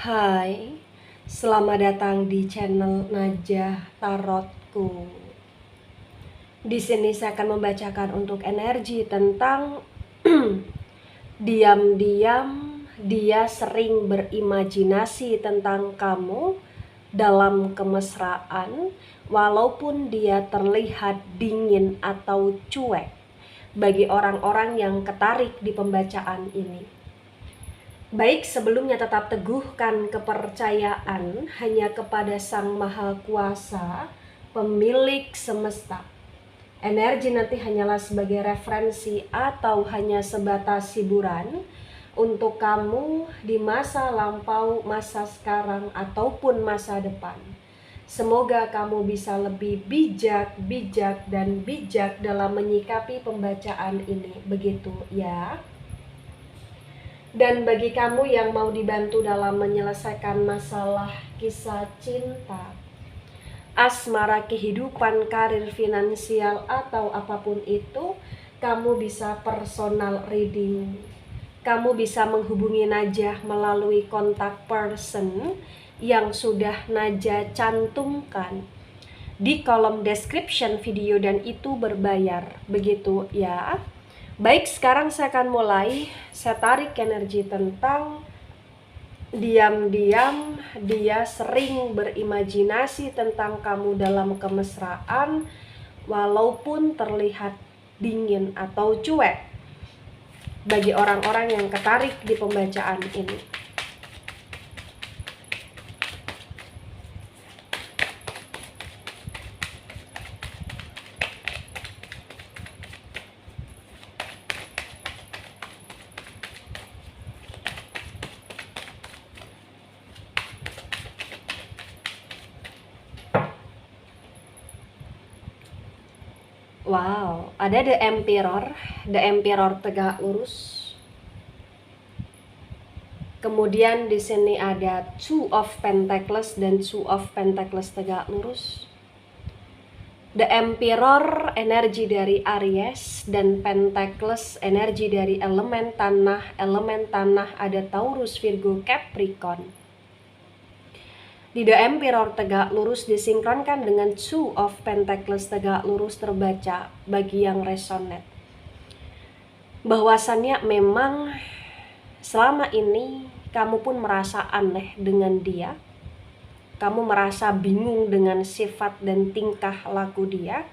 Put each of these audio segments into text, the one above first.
Hai, selamat datang di channel Najah Tarotku. Di sini saya akan membacakan untuk energi tentang diam-diam dia sering berimajinasi tentang kamu dalam kemesraan, walaupun dia terlihat dingin atau cuek bagi orang-orang yang ketarik di pembacaan ini. Baik, sebelumnya tetap teguhkan kepercayaan hanya kepada Sang Maha Kuasa, pemilik semesta. Energi nanti hanyalah sebagai referensi atau hanya sebatas hiburan untuk kamu di masa lampau, masa sekarang, ataupun masa depan. Semoga kamu bisa lebih bijak dalam menyikapi pembacaan ini. Begitu ya. Dan bagi kamu yang mau dibantu dalam menyelesaikan masalah kisah cinta, asmara, kehidupan, karir, finansial, atau apapun itu, kamu bisa personal reading. Kamu bisa menghubungi Najah melalui kontak person yang sudah Najah cantumkan di kolom description video, dan itu berbayar. Begitu ya. Baik, sekarang saya akan mulai. Saya tarik energi tentang diam-diam dia sering berimajinasi tentang kamu dalam kemesraan, walaupun terlihat dingin atau cuek bagi orang-orang yang ketarik di pembacaan ini. Wow, ada The Emperor tegak lurus. Kemudian di sini ada Two of Pentacles dan Two of Pentacles tegak lurus. The Emperor energi dari Aries dan Pentacles energi dari elemen tanah. Elemen tanah ada Taurus, Virgo, Capricorn. Di The Emperor tegak lurus disinkronkan dengan Two of Pentacles tegak lurus terbaca bagi yang resonate. Bahwasannya memang selama ini kamu pun merasa aneh dengan dia. Kamu merasa bingung dengan sifat dan tingkah laku dia,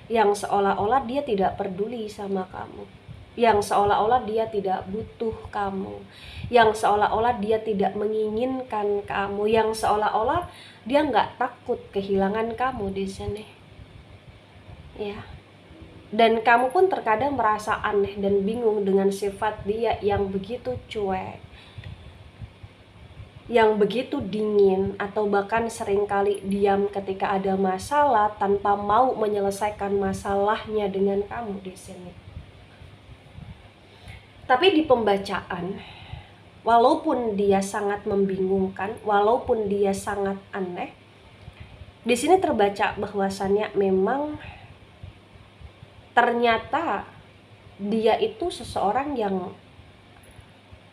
yang seolah-olah dia tidak peduli sama kamu, yang seolah-olah dia tidak butuh kamu, yang seolah-olah dia tidak menginginkan kamu, yang seolah-olah dia nggak takut kehilangan kamu di sini. Ya. Dan kamu pun terkadang merasa aneh dan bingung dengan sifat dia yang begitu cuek, yang begitu dingin, atau bahkan seringkali diam ketika ada masalah tanpa mau menyelesaikan masalahnya dengan kamu di sini. Tapi di pembacaan, walaupun dia sangat membingungkan, walaupun dia sangat aneh, di sini terbaca bahwasannya memang ternyata dia itu seseorang yang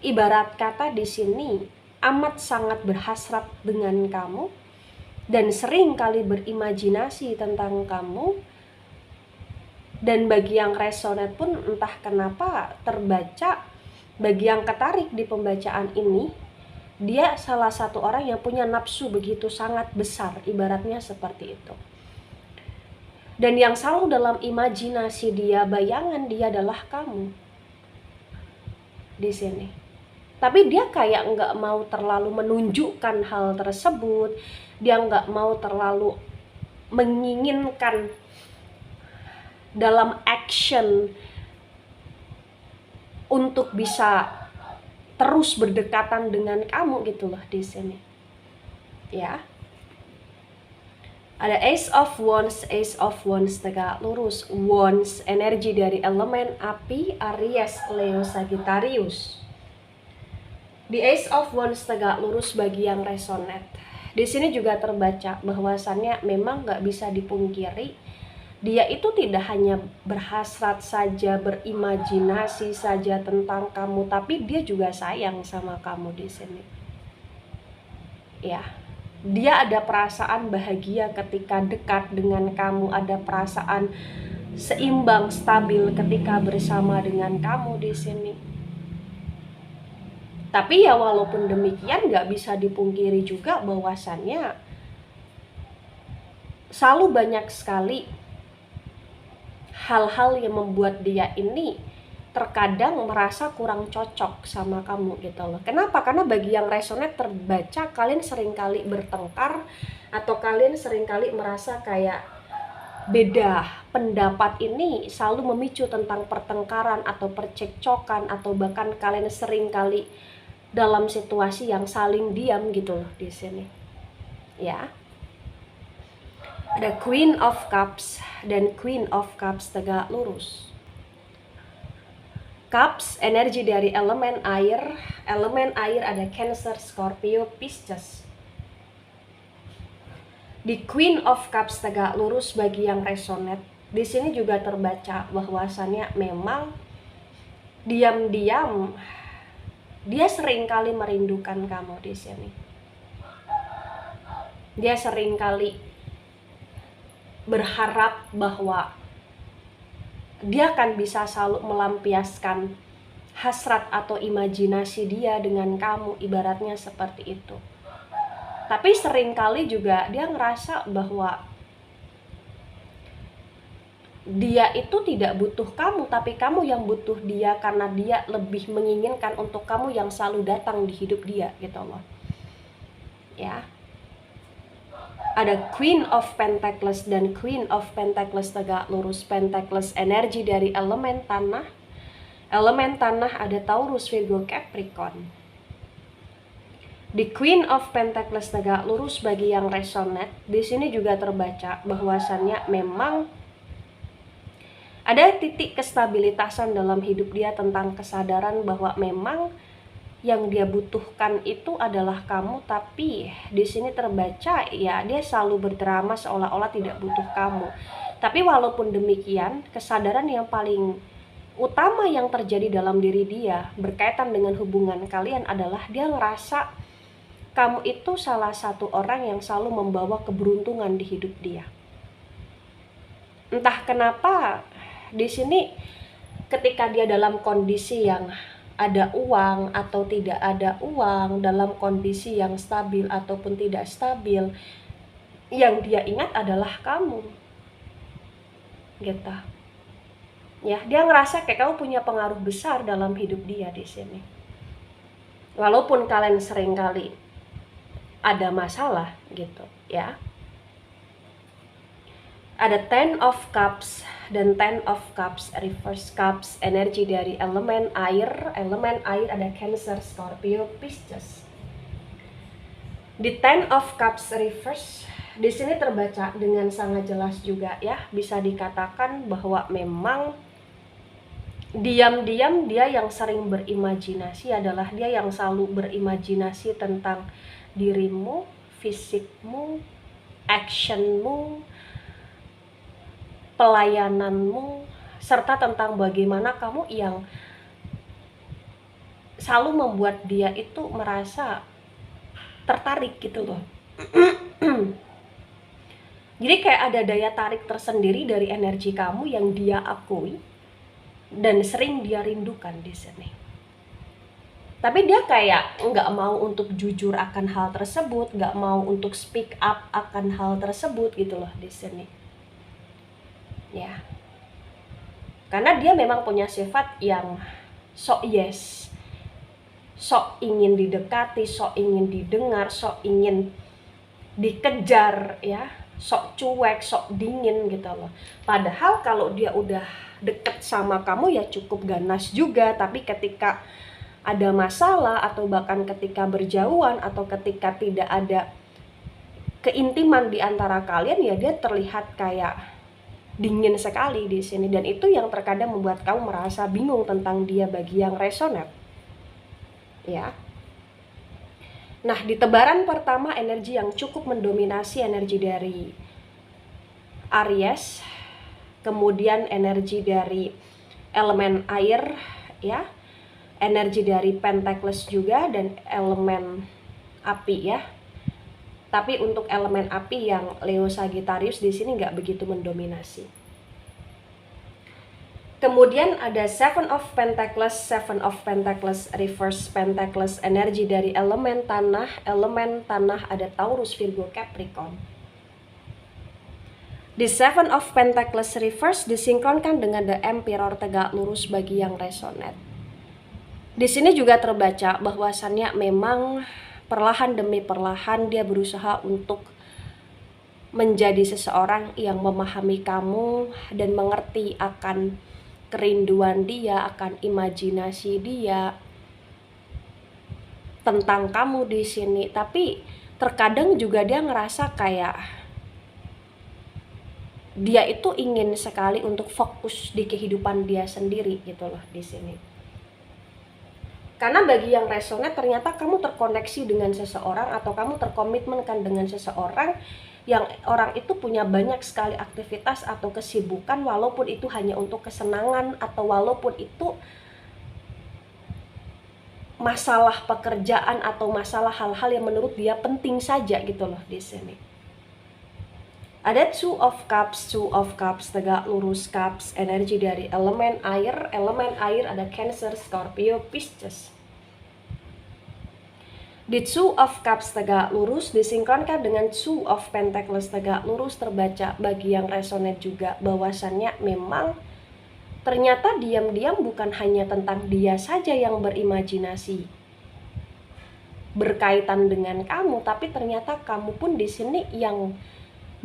ibarat kata di sini amat sangat berhasrat dengan kamu dan sering kali berimajinasi tentang kamu. Dan bagi yang resonate pun entah kenapa terbaca, bagi yang ketarik di pembacaan ini, dia salah satu orang yang punya nafsu begitu sangat besar, ibaratnya seperti itu. Dan yang selalu dalam imajinasi dia, bayangan dia adalah kamu di sini. Tapi dia kayak nggak mau terlalu menunjukkan hal tersebut. Dia nggak mau terlalu menginginkan dalam action untuk bisa terus berdekatan dengan kamu gitu loh di sini. Ya. Ada Ace of Wands tegak lurus. Wands energi dari elemen api, Aries, Leo, Sagittarius. Di Ace of Wands tegak lurus bagi yang resonate. Di sini juga terbaca bahwasannya memang nggak bisa dipungkiri, dia itu tidak hanya berhasrat saja, berimajinasi saja tentang kamu, tapi dia juga sayang sama kamu di sini. ya. Dia ada perasaan bahagia ketika dekat dengan kamu, ada perasaan seimbang, stabil ketika bersama dengan kamu di sini. Tapi ya walaupun demikian gak bisa dipungkiri juga bahwasannya selalu banyak sekali hal-hal yang membuat dia ini terkadang merasa kurang cocok sama kamu gitu loh. Kenapa? Karena bagi yang resonate terbaca, kalian seringkali bertengkar atau kalian seringkali merasa kayak beda pendapat. Ini selalu memicu tentang pertengkaran atau percekcokan, atau bahkan kalian seringkali dalam situasi yang saling diam gitu loh di sini. Ya. Ada Queen of Cups dan Queen of Cups tegak lurus. Cups energi dari elemen air. Elemen air ada Cancer, Scorpio, Pisces. Di Queen of Cups tegak lurus bagi yang resonate, di sini juga terbaca bahwasannya memang diam-diam dia seringkali merindukan kamu di sini. Dia seringkali berharap bahwa dia akan bisa selalu melampiaskan hasrat atau imajinasi dia dengan kamu, ibaratnya seperti itu. Tapi seringkali juga dia ngerasa bahwa dia itu tidak butuh kamu, tapi kamu yang butuh dia, karena dia lebih menginginkan untuk kamu yang selalu datang di hidup dia gitu loh. Ya. Ada Queen of Pentacles dan Queen of Pentacles tegak lurus. Pentacles energi dari elemen tanah. Elemen tanah ada Taurus, Virgo, Capricorn. Di Queen of Pentacles tegak lurus bagi yang resonate, di sini juga terbaca bahwasannya memang ada titik kestabilitasan dalam hidup dia tentang kesadaran bahwa memang yang dia butuhkan itu adalah kamu. Tapi di sini terbaca ya dia selalu berdrama seolah-olah tidak butuh kamu. Tapi walaupun demikian, kesadaran yang paling utama yang terjadi dalam diri dia berkaitan dengan hubungan kalian adalah dia ngerasa kamu itu salah satu orang yang selalu membawa keberuntungan di hidup dia. Entah kenapa di sini ketika dia dalam kondisi yang ada uang atau tidak ada uang, dalam kondisi yang stabil ataupun tidak stabil, yang dia ingat adalah kamu. Gitu. Ya, dia ngerasa kayak kamu punya pengaruh besar dalam hidup dia di sini. Walaupun kalian seringkali ada masalah gitu, ya. Ada Ten of Cups dan Ten of Cups reverse. Cups energi dari elemen air. Elemen air ada Cancer, Scorpio, Pisces. Di Ten of Cups reverse, di sini terbaca dengan sangat jelas juga ya, bisa dikatakan bahwa memang diam-diam dia yang sering berimajinasi adalah dia yang selalu berimajinasi tentang dirimu, fisikmu, actionmu, pelayananmu, serta tentang bagaimana kamu yang selalu membuat dia itu merasa tertarik gitu loh. Jadi kayak ada daya tarik tersendiri dari energi kamu yang dia akui dan sering dia rindukan di sini. Tapi dia kayak nggak mau untuk jujur akan hal tersebut, nggak mau untuk speak up akan hal tersebut gitu loh di sini. Ya, karena dia memang punya sifat yang sok yes, sok ingin didekati, sok ingin didengar, sok ingin dikejar ya, sok cuek, sok dingin gitu loh. Padahal kalau dia udah deket sama kamu ya cukup ganas juga, tapi ketika ada masalah atau bahkan ketika berjauhan atau ketika tidak ada keintiman di antara kalian ya dia terlihat kayak dingin sekali di sini, dan itu yang terkadang membuat kamu merasa bingung tentang dia bagi yang resonate. Ya. Nah, di tebaran pertama energi yang cukup mendominasi energi dari Aries, kemudian energi dari elemen air ya, energi dari Pentacles juga, dan elemen api ya. Tapi untuk elemen api yang Leo Sagittarius di sini nggak begitu mendominasi. Kemudian ada Seven of Pentacles, reverse Pentacles, energi dari elemen tanah ada Taurus, Virgo, Capricorn. Di Seven of Pentacles reverse disinkronkan dengan The Emperor tegak lurus bagi yang resonate. Di sini juga terbaca bahwasannya memang perlahan demi perlahan dia berusaha untuk menjadi seseorang yang memahami kamu dan mengerti akan kerinduan dia, akan imajinasi dia tentang kamu di sini. Tapi terkadang juga dia ngerasa kayak dia itu ingin sekali untuk fokus di kehidupan dia sendiri gitu loh di sini. Karena bagi yang resonate ternyata kamu terkoneksi dengan seseorang atau kamu terkomitmenkan dengan seseorang yang orang itu punya banyak sekali aktivitas atau kesibukan, walaupun itu hanya untuk kesenangan atau walaupun itu masalah pekerjaan atau masalah hal-hal yang menurut dia penting saja gitu loh di sini. Ada Two of Cups, tegak lurus Cups, energi dari elemen air ada Cancer, Scorpio, Pisces. Di Two of Cups tegak lurus disinkronkan dengan Two of Pentacles tegak lurus, terbaca bagi yang resonate juga bahwasannya memang ternyata diam-diam bukan hanya tentang dia saja yang berimajinasi berkaitan dengan kamu, tapi ternyata kamu pun di sini yang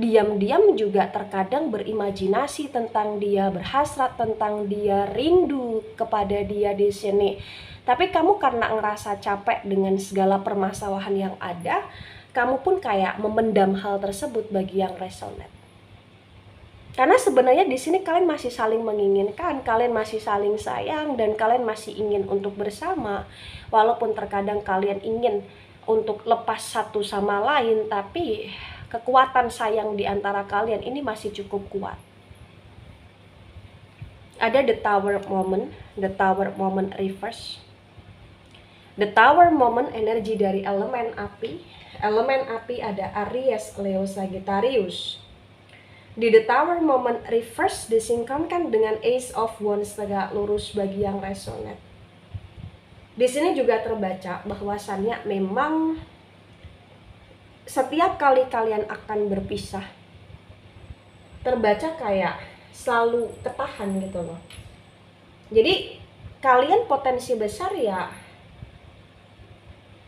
diam-diam juga terkadang berimajinasi tentang dia, berhasrat tentang dia, rindu kepada dia di sini. Tapi kamu karena ngerasa capek dengan segala permasalahan yang ada, kamu pun kayak memendam hal tersebut bagi yang resonate. Karena sebenarnya di sini kalian masih saling menginginkan, kalian masih saling sayang, dan kalian masih ingin untuk bersama. Walaupun terkadang kalian ingin untuk lepas satu sama lain, tapi kekuatan sayang di antara kalian ini masih cukup kuat. Ada The Tower Moment reverse. The Tower Moment energi dari elemen api. Elemen api ada Aries, Leo, Sagittarius. Di The Tower Moment reverse disinkronkan dengan Ace of Wands tegak lurus bagi yang resonate. Di sini juga terbaca bahwasannya memang setiap kali kalian akan berpisah, terbaca kayak selalu ketahan gitu loh. Jadi kalian potensi besar ya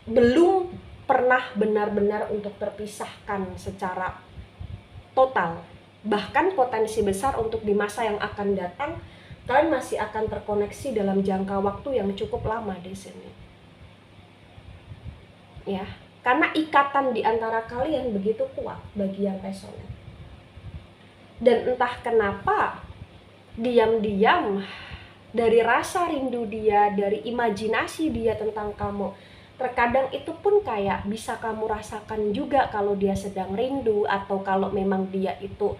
belum pernah benar-benar untuk terpisahkan secara total. Bahkan potensi besar untuk di masa yang akan datang kalian masih akan terkoneksi dalam jangka waktu yang cukup lama di sini. Ya, karena ikatan di antara kalian begitu kuat bagi yang resonate. Dan entah kenapa diam-diam dari rasa rindu dia, dari imajinasi dia tentang kamu, terkadang itu pun kayak bisa kamu rasakan juga kalau dia sedang rindu atau kalau memang dia itu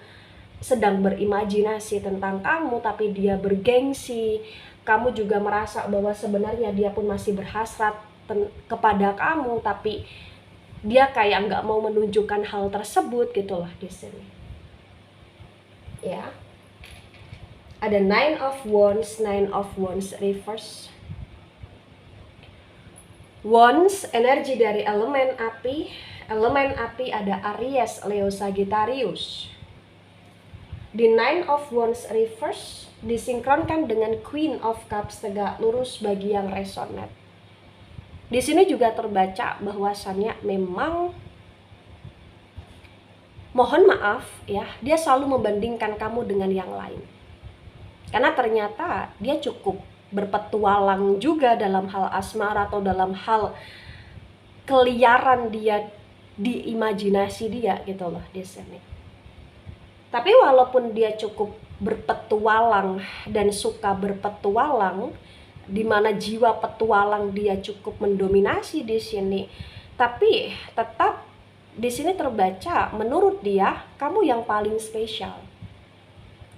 sedang berimajinasi tentang kamu tapi dia bergengsi. Kamu juga merasa bahwa sebenarnya dia pun masih berhasrat kepada kamu, tapi dia kayak nggak mau menunjukkan hal tersebut gitu loh di sini. Ya. Ada Nine of Wands reverse. Wands, energi dari elemen api. Elemen api ada Aries, Leo, Sagittarius. Di Nine of Wands reverse disinkronkan dengan Queen of Cups tegak lurus bagi yang resonate. Di sini juga terbaca bahwasannya memang mohon maaf ya, dia selalu membandingkan kamu dengan yang lain. Karena ternyata dia cukup berpetualang juga dalam hal asmara atau dalam hal keliaran dia di imajinasi dia gitu loh di sini. Tapi walaupun dia cukup berpetualang dan suka berpetualang, di mana jiwa petualang dia cukup mendominasi di sini, tapi tetap di sini terbaca menurut dia kamu yang paling spesial.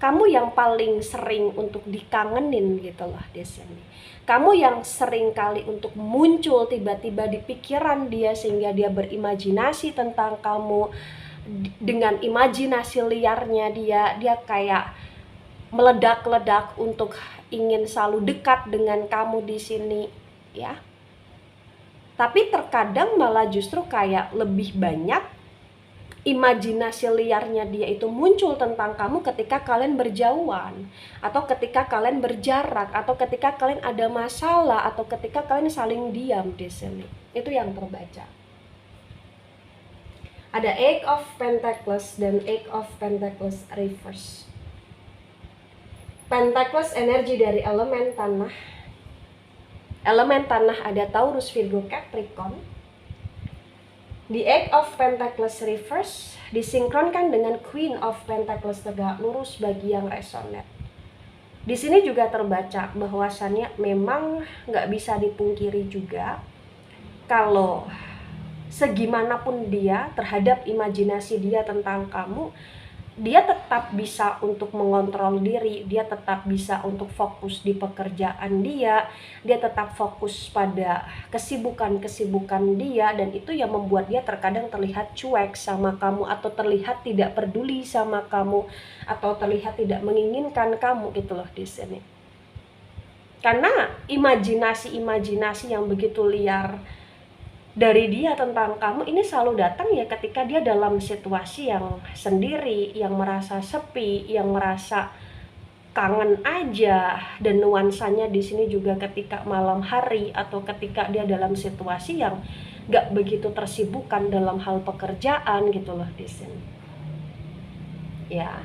kamu yang paling sering untuk dikangenin gitu loh di sini. Kamu yang sering kali untuk muncul tiba-tiba di pikiran dia sehingga dia berimajinasi tentang kamu. Dengan imajinasi liarnya dia kayak meledak-ledak untuk ingin selalu dekat dengan kamu di sini ya. Tapi terkadang malah justru kayak lebih banyak imajinasi liarnya dia itu muncul tentang kamu ketika kalian berjauhan, atau ketika kalian berjarak, atau ketika kalian ada masalah, atau ketika kalian saling diam di sini. Itu yang terbaca. Ada Eight of Pentacles dan Eight of Pentacles reverse. Pentacles energi dari elemen tanah. Elemen tanah ada Taurus, Virgo, Capricorn. The Eight of Pentacles reverse disinkronkan dengan Queen of Pentacles tegak lurus bagi yang resonate. Di sini juga terbaca bahwasannya memang nggak bisa dipungkiri juga kalau segimanapun dia terhadap imajinasi dia tentang kamu, dia tetap bisa untuk mengontrol diri, dia tetap bisa untuk fokus di pekerjaan dia tetap fokus pada kesibukan-kesibukan dia, dan itu yang membuat dia terkadang terlihat cuek sama kamu, atau terlihat tidak peduli sama kamu, atau terlihat tidak menginginkan kamu gitu loh di sini. Karena imajinasi yang begitu liar dari dia tentang kamu ini selalu datang ya ketika dia dalam situasi yang sendiri, yang merasa sepi, yang merasa kangen aja. Dan nuansanya di sini juga ketika malam hari atau ketika dia dalam situasi yang gak begitu tersibukkan dalam hal pekerjaan gitu loh di sini. Ya.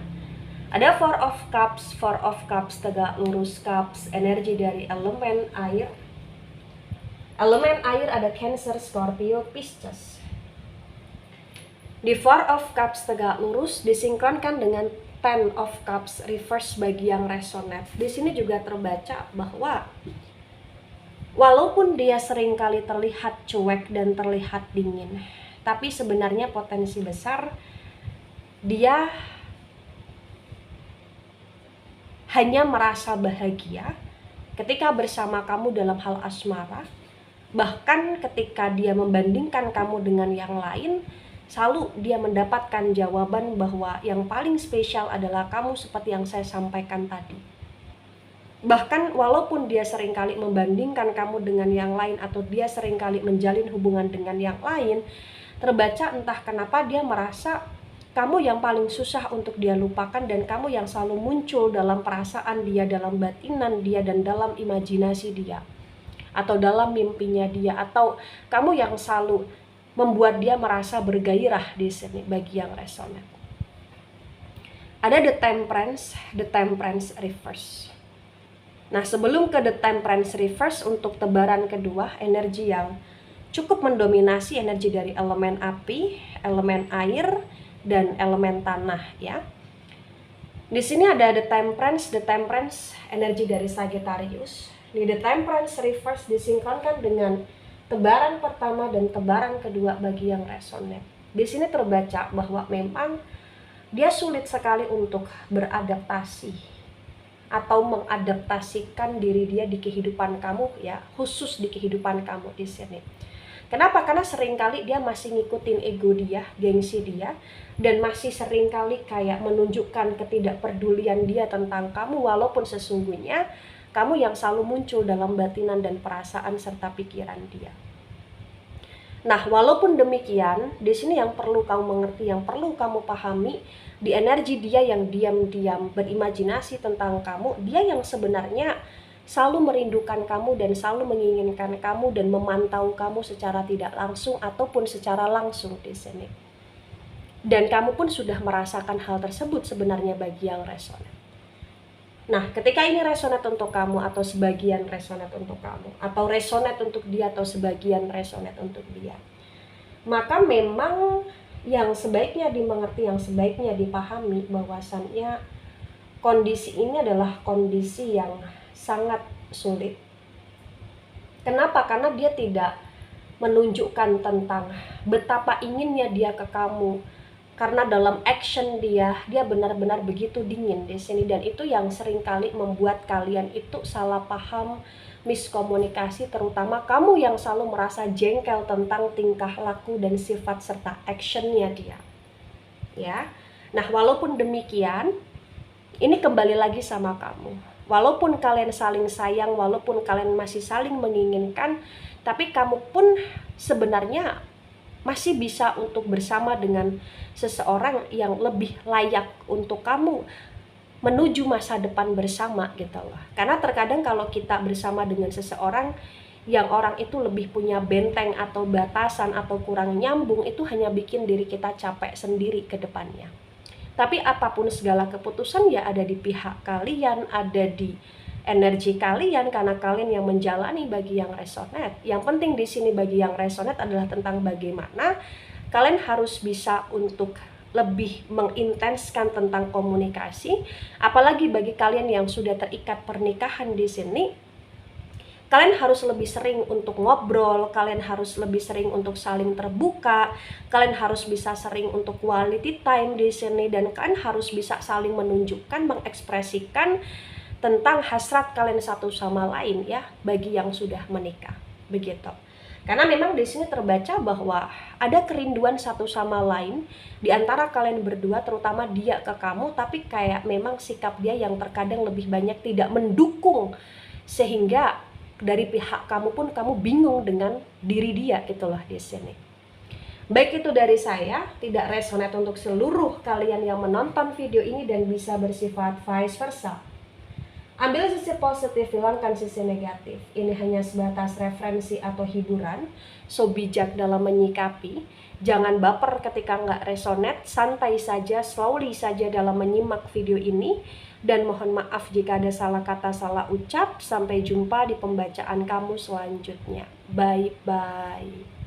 Ada Four of Cups tegak lurus cups, energi dari elemen air. Elemen air ada Cancer, Scorpio, Pisces. Di Four of Cups tegak lurus disinkronkan dengan Ten of Cups reverse bagi yang resonate. Di sini juga terbaca bahwa walaupun dia seringkali terlihat cuek dan terlihat dingin, tapi sebenarnya potensi besar dia hanya merasa bahagia ketika bersama kamu dalam hal asmara. Bahkan ketika dia membandingkan kamu dengan yang lain, selalu dia mendapatkan jawaban bahwa yang paling spesial adalah kamu, seperti yang saya sampaikan tadi. Bahkan walaupun dia seringkali membandingkan kamu dengan yang lain, atau dia seringkali menjalin hubungan dengan yang lain, terbaca entah kenapa dia merasa kamu yang paling susah untuk dia lupakan, dan kamu yang selalu muncul dalam perasaan dia, dalam batinan dia, dan dalam imajinasi dia, atau dalam mimpinya dia, atau kamu yang selalu membuat dia merasa bergairah di sini bagi yang resonate. Ada The Temperance reverse. Nah, sebelum ke The Temperance reverse, untuk tebaran kedua, energi yang cukup mendominasi, energi dari elemen api, elemen air, dan elemen tanah ya. Di sini ada The Temperance energi dari Sagittarius. Di The Temperance reverse disinkronkan dengan tebaran pertama dan tebaran kedua bagi yang resonate. Di sini terbaca bahwa memang dia sulit sekali untuk beradaptasi atau mengadaptasikan diri dia di kehidupan kamu ya, khusus di kehidupan kamu di sini. Kenapa? Karena seringkali dia masih ngikutin ego dia, gengsi dia, dan masih seringkali kayak menunjukkan ketidakpedulian dia tentang kamu, walaupun sesungguhnya kamu yang selalu muncul dalam batinan dan perasaan serta pikiran dia. Nah, walaupun demikian, di sini yang perlu kamu mengerti, yang perlu kamu pahami, di energi dia yang diam-diam berimajinasi tentang kamu, dia yang sebenarnya selalu merindukan kamu dan selalu menginginkan kamu dan memantau kamu secara tidak langsung ataupun secara langsung di sini. Dan kamu pun sudah merasakan hal tersebut sebenarnya bagi yang resonate. Nah, ketika ini resonate untuk kamu, atau sebagian resonate untuk kamu, atau resonate untuk dia, atau sebagian resonate untuk dia, maka memang yang sebaiknya dimengerti, yang sebaiknya dipahami bahwasannya kondisi ini adalah kondisi yang sangat sulit. Kenapa? Karena dia tidak menunjukkan tentang betapa inginnya dia ke kamu, karena dalam action dia benar-benar begitu dingin di sini, dan itu yang seringkali membuat kalian itu salah paham, miskomunikasi, terutama kamu yang selalu merasa jengkel tentang tingkah laku dan sifat serta actionnya dia, ya. Nah, walaupun demikian, ini kembali lagi sama kamu. Walaupun kalian saling sayang, walaupun kalian masih saling menginginkan, tapi kamu pun sebenarnya masih bisa untuk bersama dengan seseorang yang lebih layak untuk kamu menuju masa depan bersama gitu loh. Karena terkadang kalau kita bersama dengan seseorang yang orang itu lebih punya benteng atau batasan atau kurang nyambung, itu hanya bikin diri kita capek sendiri ke depannya. Tapi apapun segala keputusan ya ada di pihak kalian, ada di energi kalian, karena kalian yang menjalani. Bagi yang resonate, yang penting di sini bagi yang resonate adalah tentang bagaimana kalian harus bisa untuk lebih mengintenskan tentang komunikasi. Apalagi bagi kalian yang sudah terikat pernikahan di sini, kalian harus lebih sering untuk ngobrol, kalian harus lebih sering untuk saling terbuka, kalian harus bisa sering untuk quality time di sini, dan kalian harus bisa saling menunjukkan, mengekspresikan tentang hasrat kalian satu sama lain ya, bagi yang sudah menikah, begitu. Karena memang di sini terbaca bahwa ada kerinduan satu sama lain di antara kalian berdua, terutama dia ke kamu, tapi kayak memang sikap dia yang terkadang lebih banyak tidak mendukung, sehingga dari pihak kamu pun kamu bingung dengan diri dia gitulah di sini. Baik, itu dari saya, tidak resonate untuk seluruh kalian yang menonton video ini dan bisa bersifat vice versa. Ambil sisi positif, hilangkan sisi negatif. Ini hanya sebatas referensi atau hiburan, so bijak dalam menyikapi. Jangan baper ketika nggak resonate, santai saja, slowly saja dalam menyimak video ini. Dan mohon maaf jika ada salah kata, salah ucap. Sampai jumpa di pembacaan kamu selanjutnya. Bye-bye.